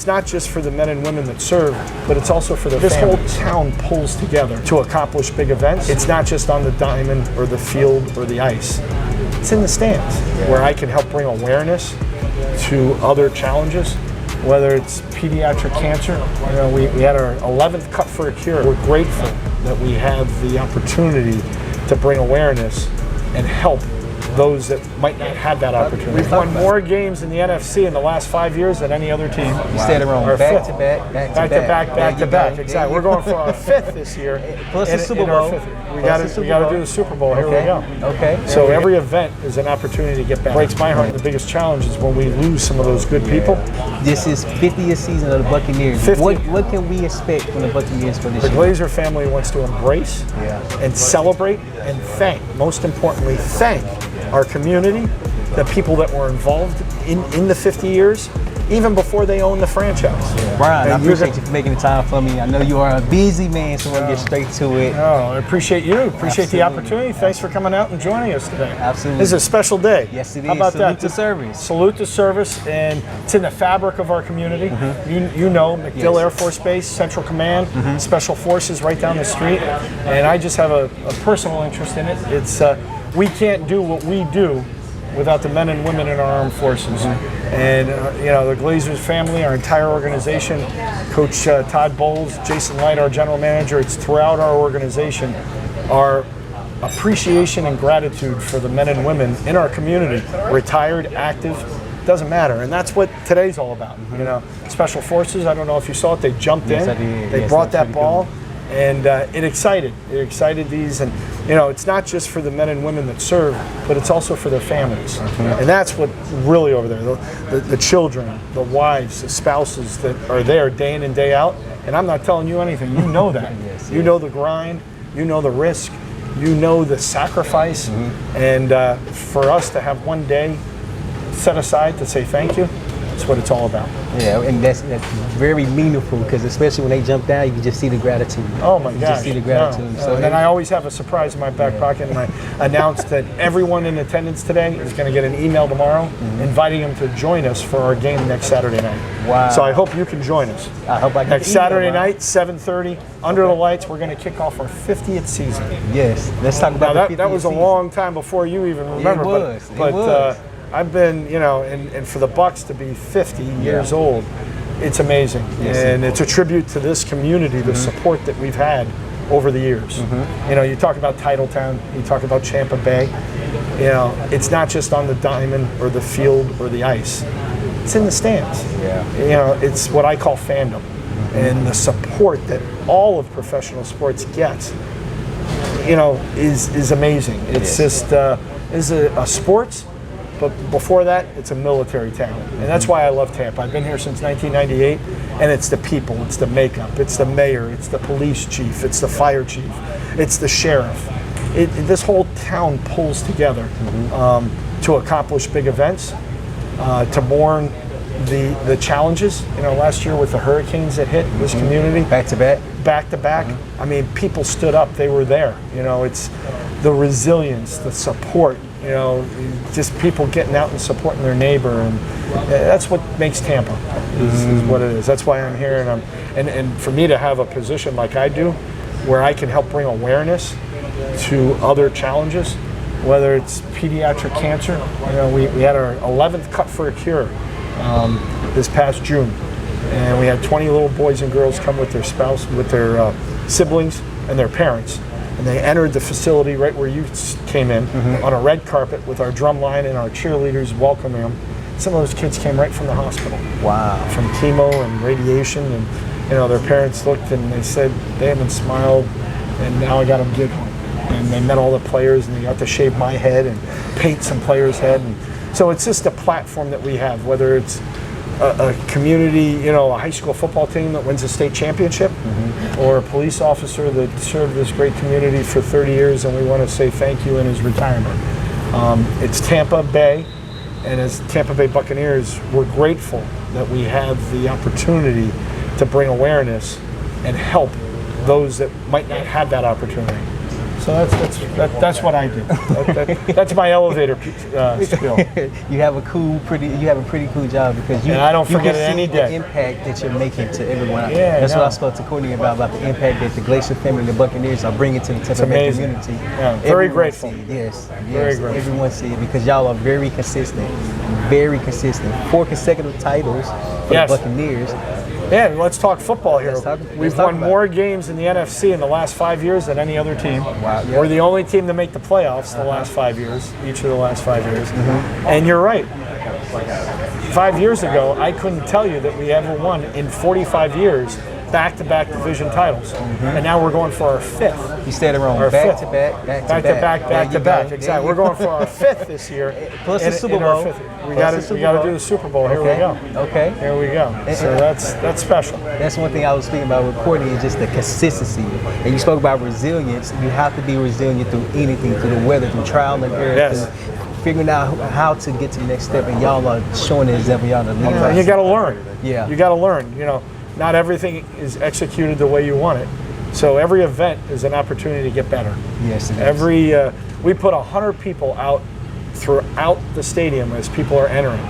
not just for the men and women that serve, but it's also for their families. This whole town pulls together to accomplish big events. It's not just on the diamond or the field or the ice. It's in the stands where I can help bring awareness to other challenges, whether it's pediatric cancer. You know, we had our 11th cut for a cure. We're grateful that we have the opportunity to bring awareness and help those that might not have that opportunity. We've won more games in the NFC in the last 5 years than any other team. You stayed around back to back. Exactly. We're going for our 5th this year. Plus the Super Bowl. We got to do the Super Bowl. Here we go. Okay. So every event is an opportunity to get back. It breaks my heart. The biggest challenge is when we lose some of those good people. This is 50th season of the Buccaneers. What can we expect from the Buccaneers for this year? The Glazer family wants to embrace and celebrate and thank, most importantly, thank our community, the people that were involved in the 50 years, even before they owned the franchise. Brian, I appreciate you for making the time for me. I know you are a busy man, so we'll get straight to it. Oh, I appreciate you. Appreciate the opportunity. Thanks for coming out and joining us today. Absolutely. This is a special day. Yes, it is. How about Salute that? to service. Salute to service, and it's in the fabric of our community. You know, MacDill Air Force Base, Central Command, Special Forces right down the street, and I just have a personal interest in it. It's we can't do what we do without the men and women in our armed forces. And you know, the Glazers family, our entire organization, Coach Todd Bowles, Jason Light, our general manager, it's throughout our organization, our appreciation and gratitude for the men and women in our community, retired, active, doesn't matter. And that's what today's all about. You know, Special Forces, I don't know if you saw it, they jumped in, they brought that ball, and it excited these. And you know, it's not just for the men and women that serve, but it's also for their families. And that's what really over there, the children, the wives, the spouses that are there day in and day out. And I'm not telling you anything, you know that. You know the grind, you know the risk, you know the sacrifice. And for us to have one day set aside to say thank you, that's what it's all about. Yeah, and that's very meaningful, because especially when they jump down, you can just see the gratitude. Oh my gosh. You just see the gratitude. No. So, and then I always have a surprise in my back pocket, and I announce that everyone in attendance today is going to get an email tomorrow inviting them to join us for our game next Saturday night. Wow. So I hope you can join us. I hope I can. Next Saturday night, 7:30, under the lights, we're going to kick off our 50th season. Yes, let's talk about now that was a long time before you even remember. It was. I've been, you know, and for the Bucks to be 50 years old, it's amazing. And it's a tribute to this community, the support that we've had over the years. You know, you talk about Titletown, you talk about Tampa Bay, you know, it's not just on the diamond or the field or the ice. It's in the stands. You know, it's what I call fandom. And the support that all of professional sports gets, you know, is amazing. It's just, is a sports, but before that, it's a military town. And that's why I love Tampa. I've been here since 1998, and it's the people, it's the makeup, it's the mayor, it's the police chief, it's the fire chief, it's the sheriff. This whole town pulls together to accomplish big events, to mourn the challenges. You know, last year with the hurricanes that hit this community. Back to back. I mean, people stood up, they were there. You know, it's the resilience, the support, you know, just people getting out and supporting their neighbor, and that's what makes Tampa, is what it is. That's why I'm here, and for me to have a position like I do, where I can help bring awareness to other challenges, whether it's pediatric cancer. You know, we had our 11th cut for a cure this past June, and we had 20 little boys and girls come with their spouse, with their siblings and their parents. And they entered the facility right where you came in on a red carpet with our drum line and our cheerleaders welcoming them. Some of those kids came right from the hospital. Wow. From chemo and radiation, and you know, their parents looked and they said they haven't smiled, and now I got them giggling. And they met all the players, and they got to shave my head and paint some players' head. And so it's just a platform that we have, whether it's a community, you know, a high school football team that wins a state championship, or a police officer that served this great community for 30 years, and we want to say thank you in his retirement. It's Tampa Bay, and as Tampa Bay Buccaneers, we're grateful that we have the opportunity to bring awareness and help those that might not have that opportunity. So that's what I do. That's my elevator spiel. You have a pretty cool job because and I don't forget you it can any see day. the impact that you're making to everyone. Yeah, That's what I spoke to Courtney about the impact that the Glazer family and the Buccaneers are bringing to the Tampa Bay community. Yeah, very Everyone grateful. see it. Yes, Very grateful. Everyone see it because y'all are very consistent. 4 consecutive titles for Yes. the Buccaneers. Yeah, let's talk football here. We've talk won about more games in the NFC in the last 5 years than any other team. Wow, yeah. We're the only team to make the playoffs the last 5 years, each of the last 5 years. And you're right. 5 years ago, I couldn't tell you that we ever won in 45 years back-to-back division titles. And now we're going for our 5th. You said it wrong. Our Back fifth. to back. Back to back. Exactly. We're going for our 5th this year. Plus the Super in our Bowl. fifth. We Plus got the Super to Bowl. do the Super Bowl. Here we go. Okay. Here we go. So that's special. That's one thing I was speaking about with Courtney is just the consistency. And you spoke about resilience. You have to be resilient through anything, through the weather, through trial and error, Yes. through figuring out how to get to the next step. And y'all are showing the example. Y'all are the leaders. You got to learn. Yeah. You got to learn. You know, not everything is executed the way you want it. So every event is an opportunity to get better. Yes, it is. We put 100 people out throughout the stadium as people are entering,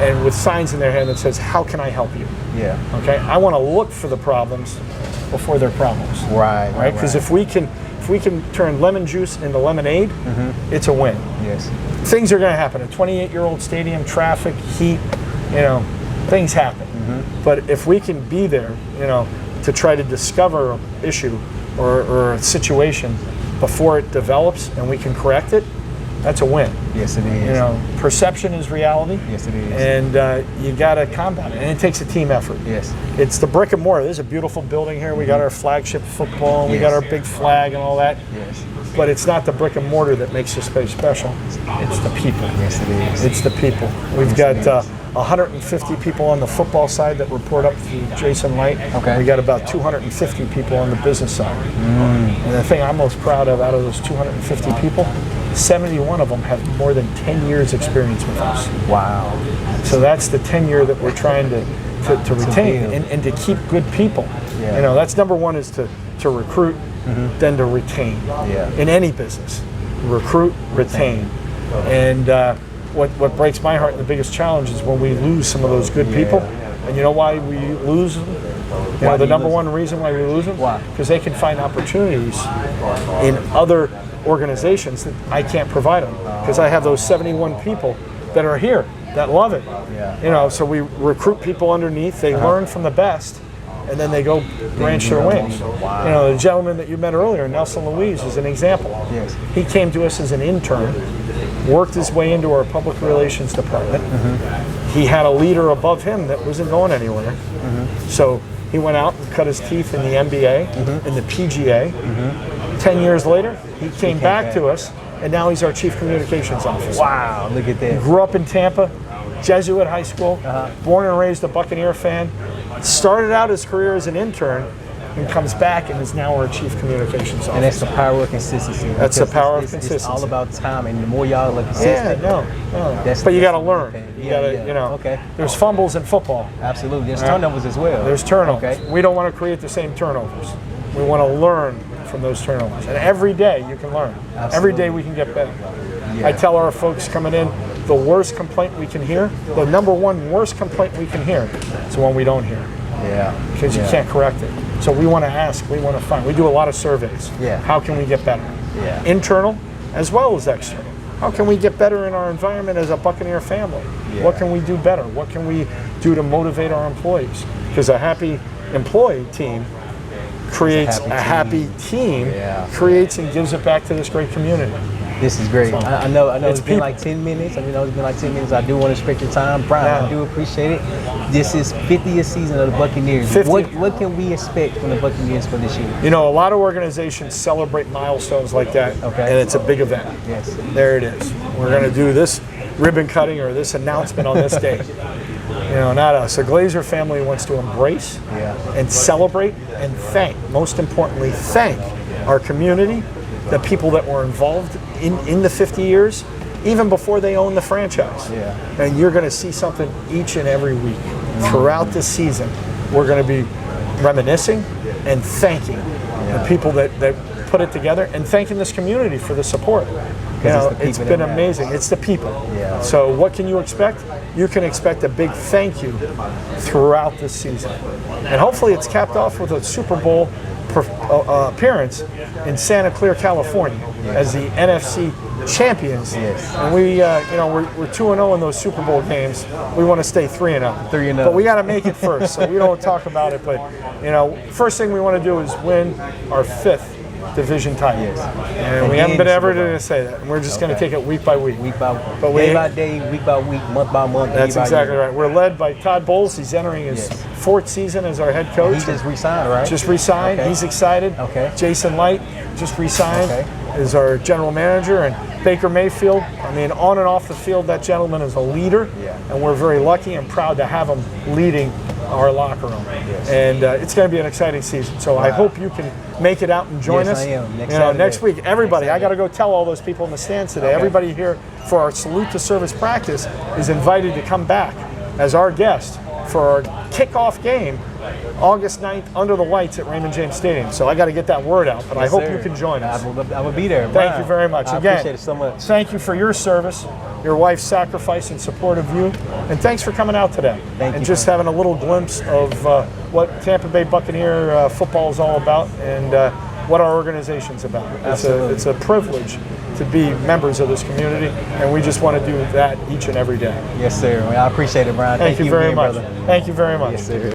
and with signs in their hand that says, "How can I help you?" Yeah. Okay. I want to look for the problems before they're problems. Right. Right. Because if we can turn lemon juice into lemonade, it's a win. Yes. Things are going to happen. A 28-year-old stadium, traffic, heat, things happen. But if we can be there, to try to discover an issue or a situation before it develops and we can correct it, that's a win. Yes, it is. Perception is reality. Yes, it is. And you got to combat it. And it takes a team effort. Yes. It's the brick and mortar. This is a beautiful building here. We got our flagship football, and we got our big flag and all that. Yes. But it's not the brick and mortar that makes this place special. It's the people. Yes, it is. It's the people. We've got 150 people on the football side that report up to Jason Light. Okay. We got about 250 people on the business side. And the thing I'm most proud of, out of those 250 people, 71 of them have more than 10 years experience with us. Wow. So that's the tenure that we're trying to retain and to keep good people. Yeah. That's number one, is to recruit, then to retain. Yeah. In any business, recruit, retain. And what breaks my heart and the biggest challenge is when we lose some of those good people. And you know why we lose them? The number one reason why we lose them? Why? Because they can find opportunities in other organizations that I can't provide them. Because I have those 71 people that are here that love it. Yeah. So we recruit people underneath. They learn from the best, and then they go branch their wings. Wow. The gentleman that you met earlier, Nelson Louise, is an example. Yes. He came to us as an intern, worked his way into our public relations department. He had a leader above him that wasn't going anywhere. So he went out and cut his teeth in the NBA, in the PGA. 10 years later, he came back to us, and now he's our chief communications officer. Wow, look at that. Grew up in Tampa, Jesuit high school, born and raised a Buccaneer fan. Started out his career as an intern, and comes back and is now our chief communications officer. And that's the power of consistency. That's the power of It's consistency. all about time, and the more y'all are consistent. But you got to learn. You got to, Okay. There's fumbles in football. Absolutely. There's turnovers as well. There's turnovers. Okay. We don't want to create the same turnovers. We want to learn from those turnovers. And every day you can learn. Absolutely. Every day we can get better. Yeah. I tell our folks coming in, the worst complaint we can hear, the number one worst complaint we can hear is the one we don't hear. Yeah. Because you can't correct it. So we want to ask, we want to find. We do a lot of surveys. Yeah. How can we get better? Yeah. Internal as well as external. How can we get better in our environment as a Buccaneer family? Yeah. What can we do better? What can we do to motivate our employees? Because a happy employee team creates a happy team, creates and gives it back to this great community. This is great. I know it's been people. like 10 minutes. I do want to respect your time. Brian, I do appreciate it. This is 50th season of the Buccaneers. 50. What can we expect from the Buccaneers for this year? A lot of organizations celebrate milestones like that, and it's a big event. Yes. There it is. We're going to do this ribbon cutting or this announcement on this day. Not us. The Glazer family wants to embrace and celebrate and most importantly, thank our community, the people that were involved in the 50 years, even before they owned the franchise. Yeah. And you're going to see something each and every week. Throughout the season, we're going to be reminiscing and thanking the people that put it together, and thanking this community for the support. You know, it's been amazing. It's the people. Yeah. So what can you expect? You can expect a big thank you throughout this season. And hopefully it's capped off with a Super Bowl appearance in Santa Clara, California, as the NFC champions. Yes. And we, you know, we're 2-0 in those Super Bowl games. We want to stay 3-0. 3-0. But we got to make it first, so we don't talk about it. But, you know, first thing we want to do is win our 5th division title. Yes. And we haven't been ever to say that. And we're just going to take it week by week. Week by But day by day, week by week, month by month. That's exactly right. We're led by Todd Bowles. He's entering his 4th season as our head coach. He just re-signed, right? Just re-signed. Okay. He's excited. Okay. Jason Light just re-signed Okay. as our general manager. And Baker Mayfield, I mean, on and off the field, that gentleman is a leader. Yeah. And we're very lucky and proud to have him leading our locker room. Yes. And it's going to be an exciting season. So I hope you can make it out and join Yes, us. I am. Next you know, Saturday. next week, everybody, Next I got to go tell all those people in the stands today, Okay. everybody here for our Salute to Service practice is invited to come back as our guest for our kickoff game August 9th under the lights at Raymond James Stadium. So I got to get that word out, but I hope you can join us. I will be there. Thank you very much. I Again, appreciate it so much. Thank you for your service, your wife's sacrifice and support of you, and thanks for coming out today. Thank and you, just having a little glimpse of what Tampa Bay Buccaneer football is all about and what our organization's about. It's a privilege to be members of this community, and we just want to do that each and every day. Yes, sir. I appreciate it, Brian. Thank you very again, much. brother. Thank you very much. Yes, sir.